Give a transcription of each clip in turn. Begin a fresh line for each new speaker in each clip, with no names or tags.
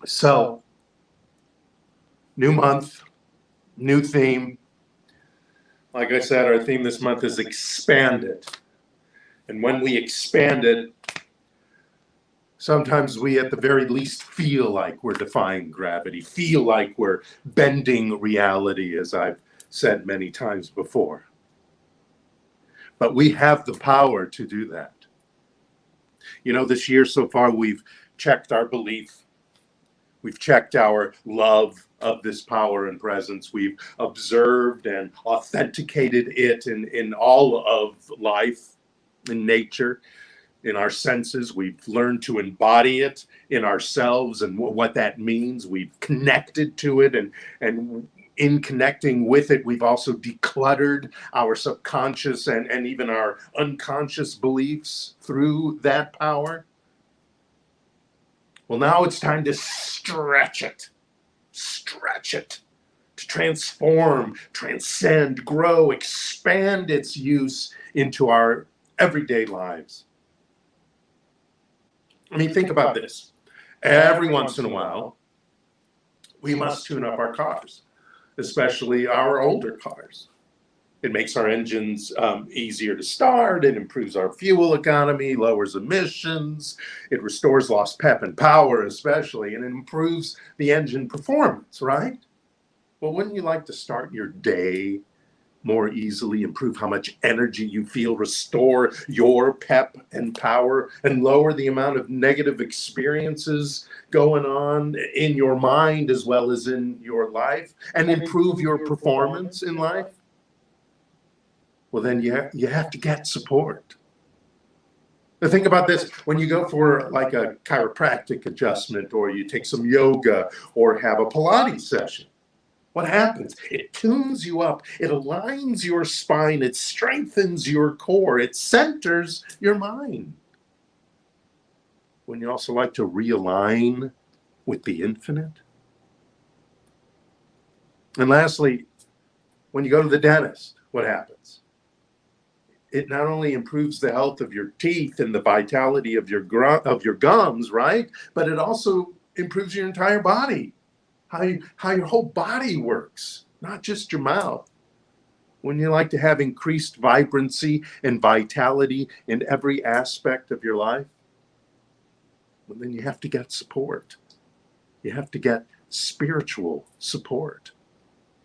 So, new month, new theme. Like I said, our theme this month is expanded. And when we expand it, sometimes we at the very least feel like we're defying gravity, feel like we're bending reality, as I've said many times before. But we have the power to do that. You know, this year so far, we've checked our belief. We've checked our love of this power and presence. We've observed and authenticated it in all of life, in nature, in our senses. We've learned to embody it in ourselves and what that means. We've connected to it, and in connecting with it, we've also decluttered our subconscious and even our unconscious beliefs through that power. Well, now it's time to stretch it, to transform, transcend, grow, expand its use into our everyday lives. I mean, think about this. Every once in a while, we must tune up our cars, especially our older cars. It makes our engines easier to start. It improves our fuel economy, lowers emissions. It restores lost pep and power, especially, and it improves the engine performance, right? Well, wouldn't you like to start your day more easily, improve how much energy you feel, restore your pep and power, and lower the amount of negative experiences going on in your mind as well as in your life, and improve your performance in life? Well, then you have to get support. Now think about this. When you go for like a chiropractic adjustment, or you take some yoga, or have a Pilates session, what happens? It tunes you up. It aligns your spine. It strengthens your core. It centers your mind. Wouldn't you also like to realign with the infinite? And lastly, when you go to the dentist, what happens? It not only improves the health of your teeth and the vitality of your gums, right? But it also improves your entire body, how your whole body works, not just your mouth. Wouldn't you like to have increased vibrancy and vitality in every aspect of your life? Well, then you have to get support. You have to get spiritual support.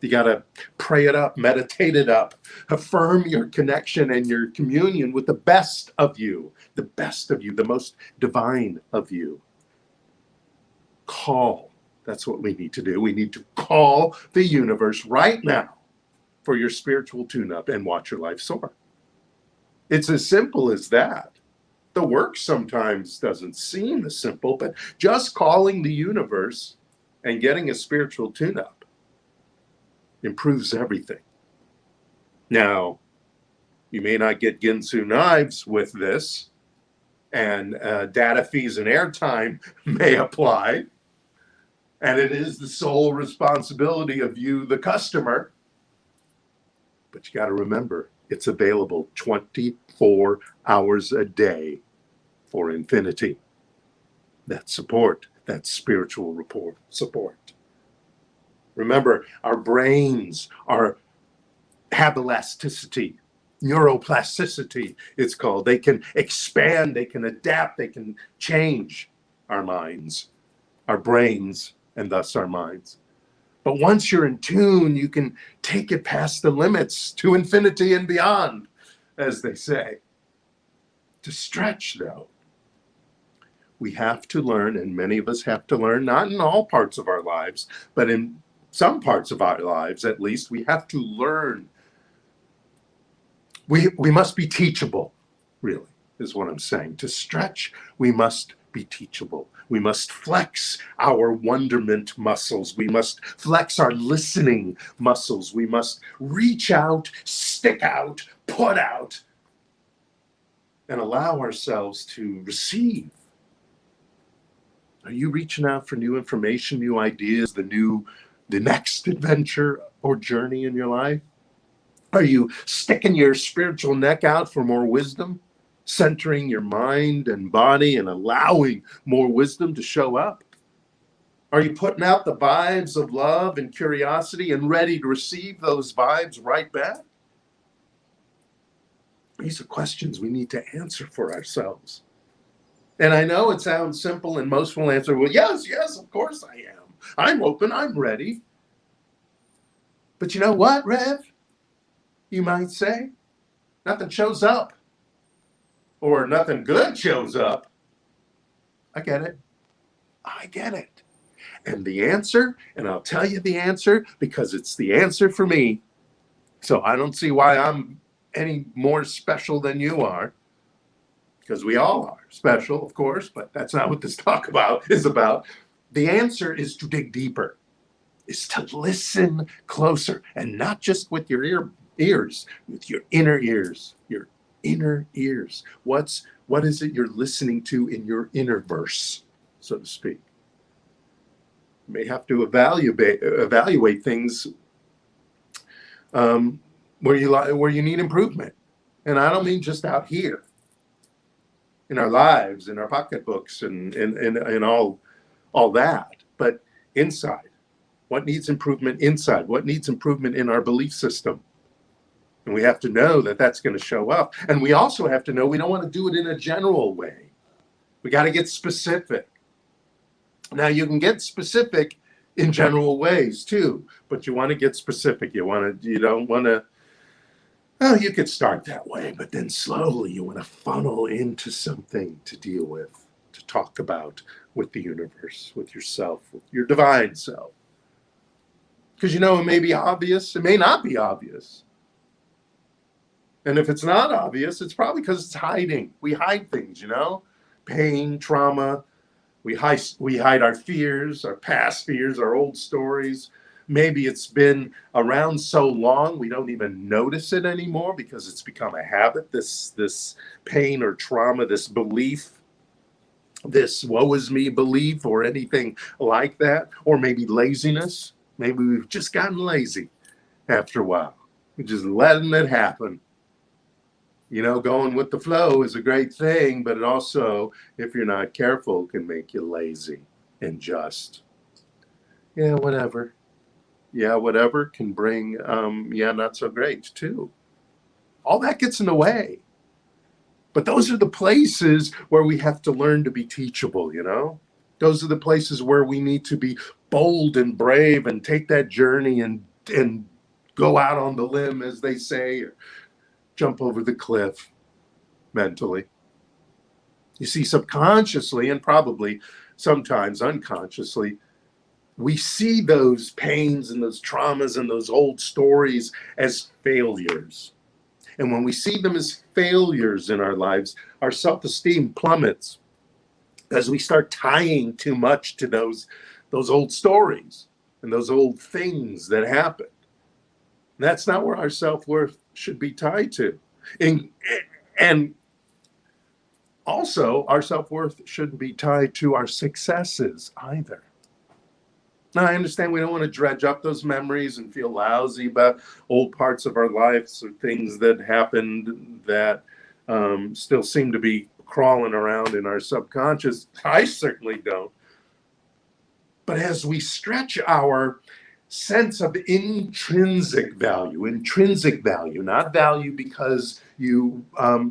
You got to pray it up, meditate it up, affirm your connection and your communion with the best of you, the most divine of you. Call. That's what we need to do. We need to call the universe right now for your spiritual tune-up and watch your life soar. It's as simple as that. The work sometimes doesn't seem as simple, but just calling the universe and getting a spiritual tune-up improves everything. Now, you may not get Ginsu knives with this, and data fees and airtime may apply, and it is the sole responsibility of you, the customer. But you got to remember, it's available 24 hours a day for infinity. That's support. That's spiritual support. Remember, our brains have elasticity, neuroplasticity, it's called. They can expand, they can adapt, they can change our minds, our brains, and thus our minds. But once you're in tune, you can take it past the limits to infinity and beyond, as they say. To stretch, though, we have to learn, and many of us have to learn, not in all parts of our lives, but in some parts of our lives, at least, we have to learn. We must be teachable, really, is what I'm saying. To stretch, we must be teachable. We must flex our wonderment muscles. We must flex our listening muscles. We must reach out, stick out, put out, and allow ourselves to receive. Are you reaching out for new information, new ideas, the next adventure or journey in your life? Are you sticking your spiritual neck out for more wisdom, centering your mind and body and allowing more wisdom to show up? Are you putting out the vibes of love and curiosity and ready to receive those vibes right back? These are questions we need to answer for ourselves. And I know it sounds simple, and most will answer, well, yes, of course I am. I'm open, I'm ready. But you know what, Rev? You might say, nothing shows up. Or nothing good shows up. I get it. I get it. And the answer, and I'll tell you the answer because it's the answer for me. So I don't see why I'm any more special than you are, because we all are special, of course, but that's not what this talk is about. The answer is to dig deeper, is to listen closer, and not just with your ears, with your inner ears, your inner ears. What is it you're listening to in your inner verse, so to speak? You may have to evaluate things where you need improvement. And I don't mean just out here in our lives, in our pocketbooks, and all that, but inside. What needs improvement inside? What needs improvement in our belief system? And we have to know that that's going to show up. And we also have to know we don't want to do it in a general way. We got to get specific. Now, you can get specific in general ways too, but you want to get specific. You don't want to, well, you could start that way, but then slowly you want to funnel into something to deal with, to talk about with the universe, with yourself, with your divine self. Because it may be obvious, it may not be obvious. And if it's not obvious, it's probably because it's hiding. We hide things, pain, trauma. We hide our fears, our past fears, our old stories. Maybe it's been around so long we don't even notice it anymore because it's become a habit, this pain or trauma, this belief, this woe is me belief or anything like that. Or maybe laziness. Maybe we've just gotten lazy after a while. We're just letting it happen. Going with the flow is a great thing, but it also, if you're not careful, can make you lazy and just, whatever. Yeah, whatever can bring, not so great too. All that gets in the way. But those are the places where we have to learn to be teachable, Those are the places where we need to be bold and brave and take that journey and go out on the limb, as they say, or jump over the cliff mentally. You see, subconsciously and probably sometimes unconsciously, we see those pains and those traumas and those old stories as failures. And when we see them as failures in our lives, our self-esteem plummets as we start tying too much to those old stories and those old things that happened. That's not where our self-worth should be tied to. And also, our self-worth shouldn't be tied to our successes either. Now, I understand we don't want to dredge up those memories and feel lousy about old parts of our lives or things that happened that still seem to be crawling around in our subconscious. I certainly don't. But as we stretch our sense of intrinsic value, not value because you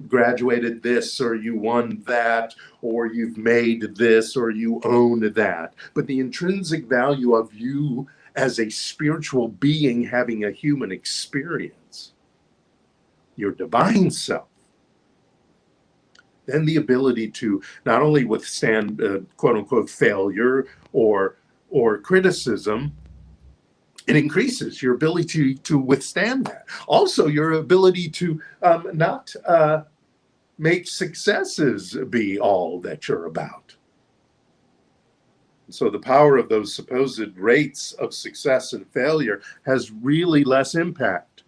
graduated this or you won that or you've made this or you own that, but the intrinsic value of you as a spiritual being having a human experience, your divine self, then the ability to not only withstand quote unquote failure or criticism, it increases your ability to withstand that. Also, your ability to not make successes be all that you're about. So the power of those supposed rates of success and failure has really less impact,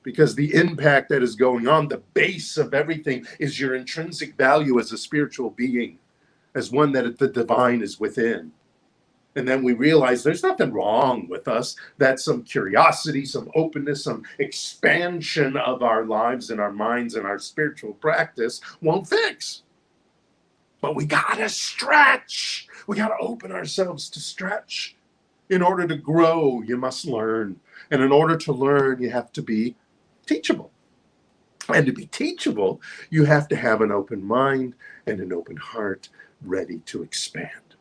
because the impact that is going on, the base of everything, is your intrinsic value as a spiritual being, as one that the divine is within. And then we realize there's nothing wrong with us, that some curiosity, some openness, some expansion of our lives and our minds and our spiritual practice won't fix. But we gotta stretch. We gotta open ourselves to stretch. In order to grow, you must learn. And in order to learn, you have to be teachable. And to be teachable, you have to have an open mind and an open heart ready to expand.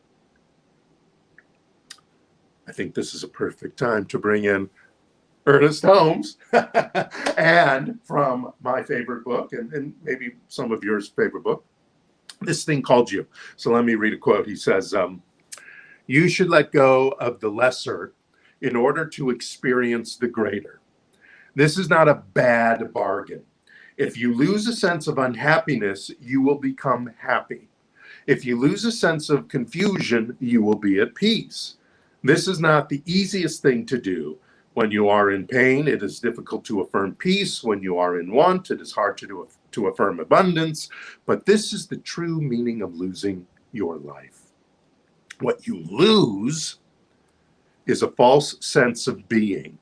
I think this is a perfect time to bring in Ernest Holmes and from my favorite book, and maybe some of yours favorite book, This Thing Called You. So let me read a quote. He says, you should let go of the lesser in order to experience the greater. This is not a bad bargain. If you lose a sense of unhappiness, you will become happy. If you lose a sense of confusion, you will be at peace. This is not the easiest thing to do. When you are in pain, it is difficult to affirm peace. When you are in want, it is hard to affirm abundance. But this is the true meaning of losing your life. What you lose is a false sense of being.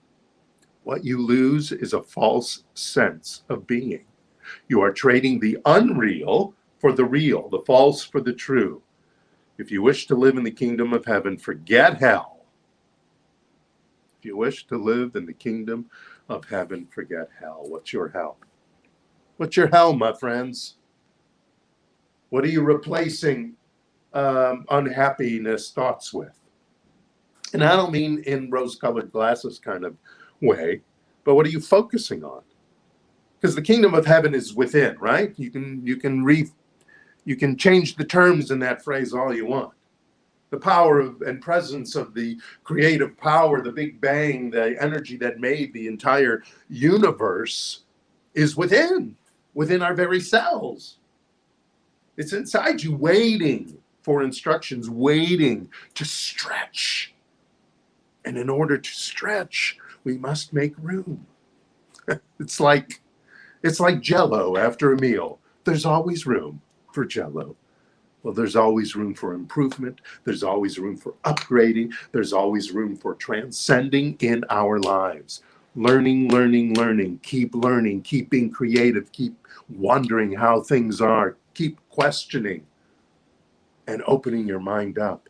What you lose is a false sense of being. You are trading the unreal for the real, the false for the true. If you wish to live in the kingdom of heaven, forget hell. If you wish to live in the kingdom of heaven, forget hell. What's your hell? What's your hell, my friends? What are you replacing unhappiness thoughts with? And I don't mean in rose-colored glasses kind of way, but what are you focusing on? Because the kingdom of heaven is within, right? You can change the terms in that phrase all you want. The power of and presence of the creative power, the Big Bang, the energy that made the entire universe is within our very cells. It's inside you, waiting for instructions, waiting to stretch. And in order to stretch, we must make room. It's like Jell-O after a meal. There's always room for Jell-O. Well, there's always room for improvement. There's always room for upgrading. There's always room for transcending in our lives. Learning, learning, learning. Keep learning. Keep being creative. Keep wondering how things are. Keep questioning and opening your mind up.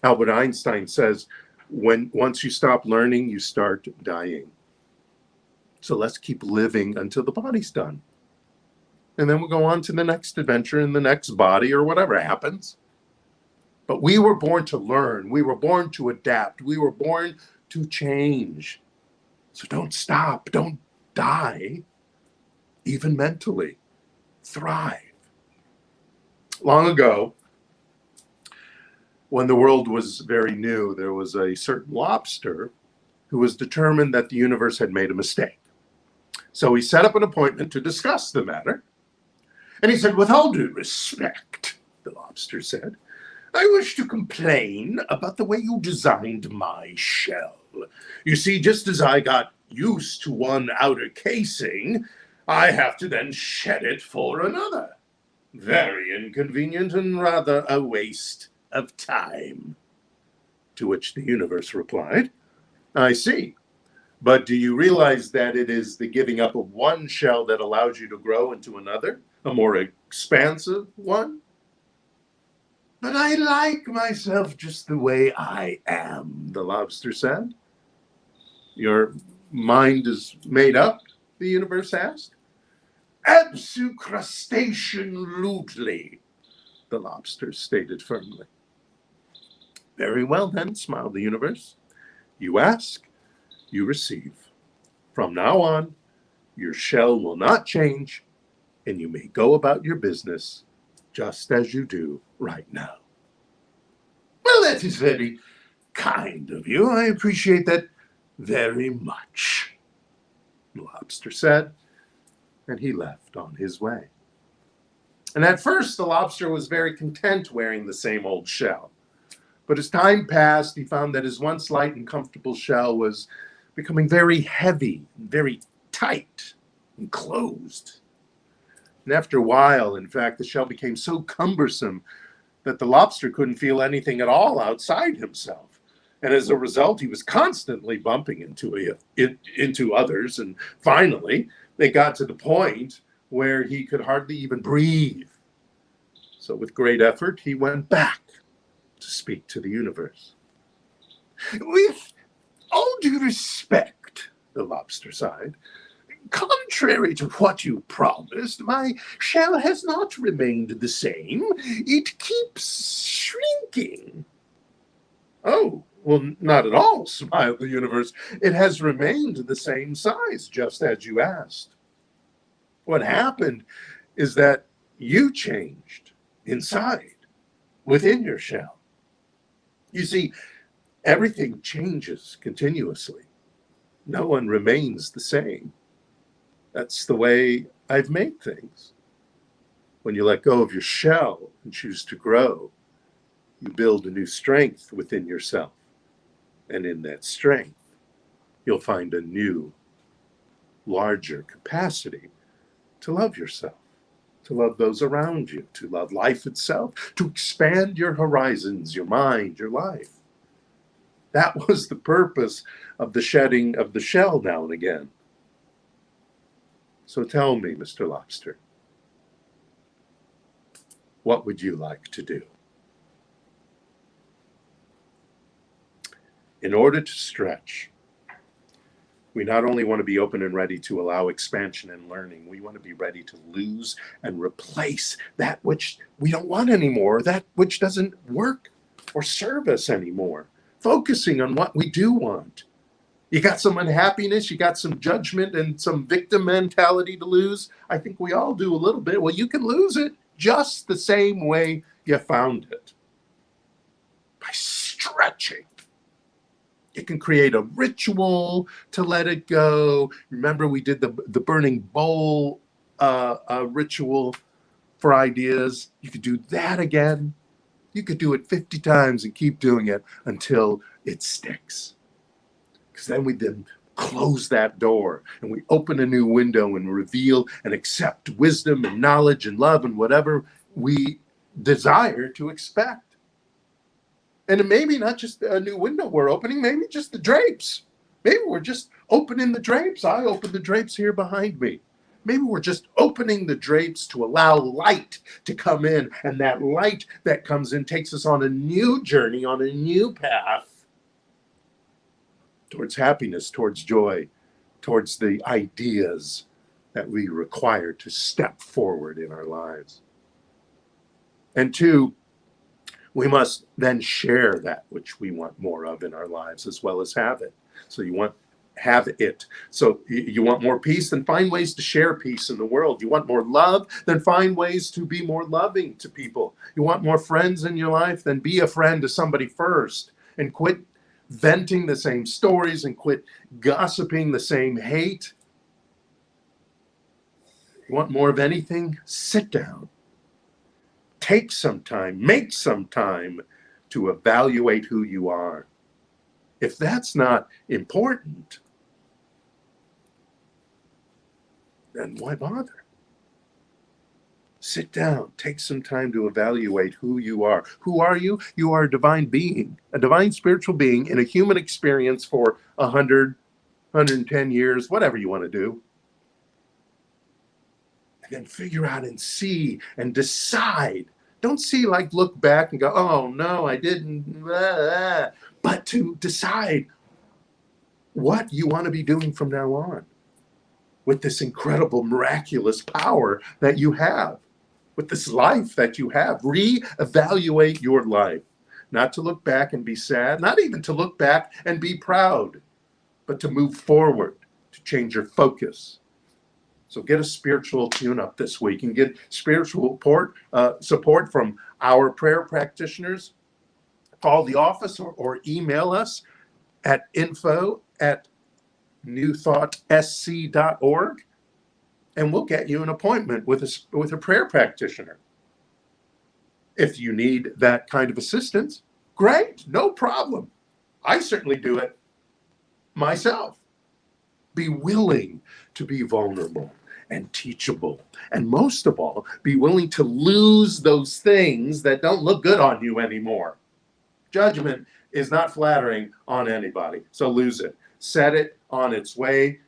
Albert Einstein says, once you stop learning, you start dying. So let's keep living until the body's done. And then we'll go on to the next adventure in the next body or whatever happens. But we were born to learn. We were born to adapt. We were born to change. So don't stop. Don't die. Even mentally. Thrive. Long ago, when the world was very new, there was a certain lobster who was determined that the universe had made a mistake. So he set up an appointment to discuss the matter. And he said, with all due respect, the lobster said, I wish to complain about the way you designed my shell. You see, just as I got used to one outer casing, I have to then shed it for another. Very inconvenient and rather a waste of time. To which the universe replied, I see. But do you realize that it is the giving up of one shell that allows you to grow into another, a more expansive one? But I like myself just the way I am, the lobster said. Your mind is made up, the universe asked. Abso-crustacean-lutely, the lobster stated firmly. Very well then, smiled the universe. You ask, you receive. From now on, your shell will not change, and you may go about your business just as you do right now. Well, that is very kind of you. I appreciate that very much, the lobster said, and he left on his way. And at first, the lobster was very content wearing the same old shell. But as time passed, he found that his once light and comfortable shell was becoming very heavy, very tight and closed. And after a while, in fact, the shell became so cumbersome that the lobster couldn't feel anything at all outside himself. And as a result, he was constantly bumping into others. And finally, they got to the point where he could hardly even breathe. So with great effort, he went back to speak to the universe. With all due respect, the lobster sighed, contrary to what you promised, my shell has not remained the same. It keeps shrinking. Oh, well, not at all, smiled the universe. It has remained the same size, just as you asked. What happened is that you changed inside, within your shell. You see, everything changes continuously. No one remains the same. That's the way I've made things. When you let go of your shell and choose to grow, you build a new strength within yourself. And in that strength, you'll find a new, larger capacity to love yourself, to love those around you, to love life itself, to expand your horizons, your mind, your life. That was the purpose of the shedding of the shell now and again. So tell me, Mr. Lobster, what would you like to do? In order to stretch, we not only want to be open and ready to allow expansion and learning, we want to be ready to lose and replace that which we don't want anymore, that which doesn't work or serve us anymore, focusing on what we do want. You got some unhappiness, you got some judgment and some victim mentality to lose. I think we all do a little bit. Well, you can lose it just the same way you found it, by stretching. You can create a ritual to let it go. Remember, we did the burning bowl ritual for ideas. You could do that again. You could do it 50 times and keep doing it until it sticks. Because then we close that door and we open a new window and reveal and accept wisdom and knowledge and love and whatever we desire to expect. And it may be not just a new window we're opening, maybe just the drapes. Maybe we're just opening the drapes. I opened the drapes here behind me. Maybe we're just opening the drapes to allow light to come in. And that light that comes in takes us on a new journey, on a new path towards happiness, towards joy, towards the ideas that we require to step forward in our lives. And two, we must then share that which we want more of in our lives as well as have it. So have it. So you want more peace, then find ways to share peace in the world. You want more love, then find ways to be more loving to people. You want more friends in your life, then be a friend to somebody first and quit venting the same stories and quit gossiping the same hate. You want more of anything? Sit down. Take some time, make some time to evaluate who you are. If that's not important, then why bother? Sit down, take some time to evaluate who you are. Who are you? You are a divine being, a divine spiritual being in a human experience for 100, 110 years, whatever you want to do. And then figure out and see and decide. Don't see like look back and go, oh no, I didn't. But to decide what you want to be doing from now on with this incredible, miraculous power that you have, with this life that you have. Reevaluate your life. Not to look back and be sad, not even to look back and be proud, but to move forward, to change your focus. So get a spiritual tune-up this week and get spiritual support from our prayer practitioners. Call the office or email us at info@NewThought-SC.org, and we'll get you an appointment with a prayer practitioner. If you need that kind of assistance, great, no problem. I certainly do it myself. Be willing to be vulnerable and teachable. And most of all, be willing to lose those things that don't look good on you anymore. Judgment is not flattering on anybody, so lose it. Set it on its way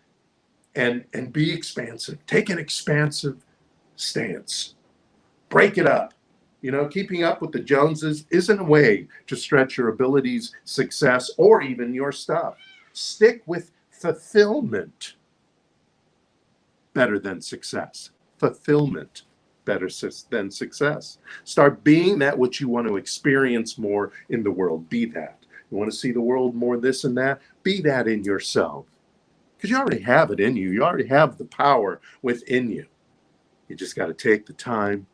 and be expansive. Take an expansive stance. Break it up. You know, keeping up with the Joneses isn't a way to stretch your abilities, success, or even your stuff. Stick with fulfillment better than success. Fulfillment better than success. Start being that which you want to experience more in the world. Be that. You want to see the world more this and that? Be that in yourself. Because you already have it in you. You already have the power within you. You just got to take the time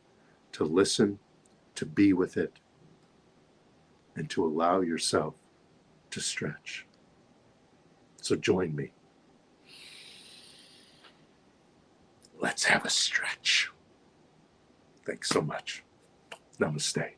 to listen, to be with it, and to allow yourself to stretch. So join me. Let's have a stretch. Thanks so much. Namaste.